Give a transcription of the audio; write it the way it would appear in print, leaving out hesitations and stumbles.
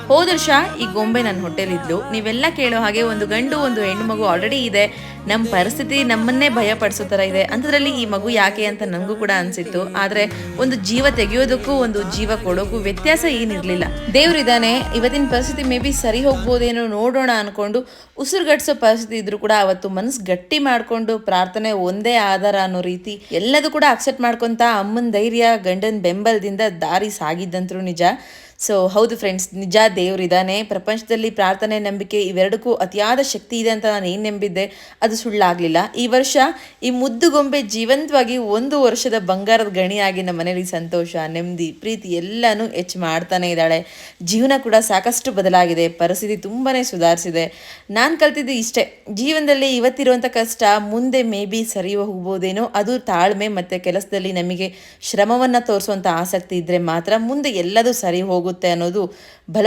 ಹೋದ ವರ್ಷ ಈ ಗೊಂಬೆ ನನ್ನ ಹೊಟ್ಟೆಲಿದ್ಲು. ನೀವೆಲ್ಲ ಕೇಳೋ ಹಾಗೆ ಒಂದು ಗಂಡು ಒಂದು ಹೆಣ್ಣು ಮಗು ಆಲ್ರೆಡಿ ಇದೆ. ನಮ್ಮ ಪರಿಸ್ಥಿತಿ ನಮ್ಮನ್ನೇ ಭಯ ಪಡಿಸೋ ಥರ ಇದೆ. ಅಂಥದ್ರಲ್ಲಿ ಈ ಮಗು ಯಾಕೆ ಅಂತ ನನಗೂ ಕೂಡ ಅನಿಸಿತ್ತು. ಆದರೆ ಒಂದು ಜೀವ ತೆಗೆಯೋದಕ್ಕೂ ಒಂದು ಜೀವ ಕೊಡೋಕ್ಕೂ ವ್ಯತ್ಯಾಸ ಏನಿರಲಿಲ್ಲ. ದೇವ್ರಿದ್ದಾನೆ, ಇವತ್ತಿನ ಪರಿಸ್ಥಿತಿ ಮೇ ಬಿ ಸರಿ ಹೋಗ್ಬೋದೇನೋ ನೋಡೋಣ ಅಂದ್ಕೊಂಡು ಉಸಿರುಗಟ್ಟಿಸೋ ಪರಿಸ್ಥಿತಿ ಇದ್ರೂ ಕೂಡ ಅವತ್ತು ಮನಸ್ಸು ಗಟ್ಟಿ ಮಾಡಿಕೊಂಡು ಪ್ರಾರ್ಥನೆ ಒಂದೇ ಆಧಾರ ಅನ್ನೋ ರೀತಿ ಎಲ್ಲದೂ ಕೂಡ ಅಕ್ಸೆಪ್ಟ್ ಮಾಡ್ಕೊತ ಅಮ್ಮನ ಧೈರ್ಯ ಗಂಡನ ಬೆಂಬಲದಿಂದ ದಾರಿ ಸಾಗಿದ್ದಂತರೂ ನಿಜ. ಸೊ ಹೌದು ಫ್ರೆಂಡ್ಸ್, ನಿಜ ದೇವರಿದ್ದಾನೆ. ಪ್ರಪಂಚದಲ್ಲಿ ಪ್ರಾರ್ಥನೆ ನಂಬಿಕೆ ಇವೆರಡಕ್ಕೂ ಅತಿಯಾದ ಶಕ್ತಿ ಇದೆ ಅಂತ ನಾನು ಏನು ನಂಬಿದ್ದೆ ಅದು ಸುಳ್ಳಾಗಲಿಲ್ಲ. ಈ ವರ್ಷ ಈ ಮುದ್ದು ಗೊಂಬೆ ಜೀವಂತವಾಗಿ 1 ವರ್ಷದ ಬಂಗಾರದ ಗಣಿಯಾಗಿ ನಮ್ಮ ಮನೇಲಿ ಸಂತೋಷ, ನೆಮ್ಮದಿ, ಪ್ರೀತಿ ಎಲ್ಲನೂ ಹೆಚ್ಚು ಮಾಡ್ತಾನೆ ಇದ್ದಾಳೆ. ಜೀವನ ಕೂಡ ಸಾಕಷ್ಟು ಬದಲಾಗಿದೆ, ಪರಿಸ್ಥಿತಿ ತುಂಬಾ ಸುಧಾರಿಸಿದೆ. ನಾನು ಕಲ್ತಿದ್ದು ಇಷ್ಟೇ, ಜೀವನದಲ್ಲಿ ಇವತ್ತಿರುವಂಥ ಕಷ್ಟ ಮುಂದೆ ಮೇ ಬಿ ಸರಿ ಹೋಗ್ಬೋದೇನೋ. ಅದು ತಾಳ್ಮೆ ಮತ್ತು ಕೆಲಸದಲ್ಲಿ ನಮಗೆ ಶ್ರಮವನ್ನು ತೋರಿಸುವಂಥ ಆಸಕ್ತಿ ಇದ್ದರೆ ಮಾತ್ರ ಮುಂದೆ ಎಲ್ಲದೂ ಸರಿ ಹೋಗುತ್ತೆ ಅನ್ನೋದು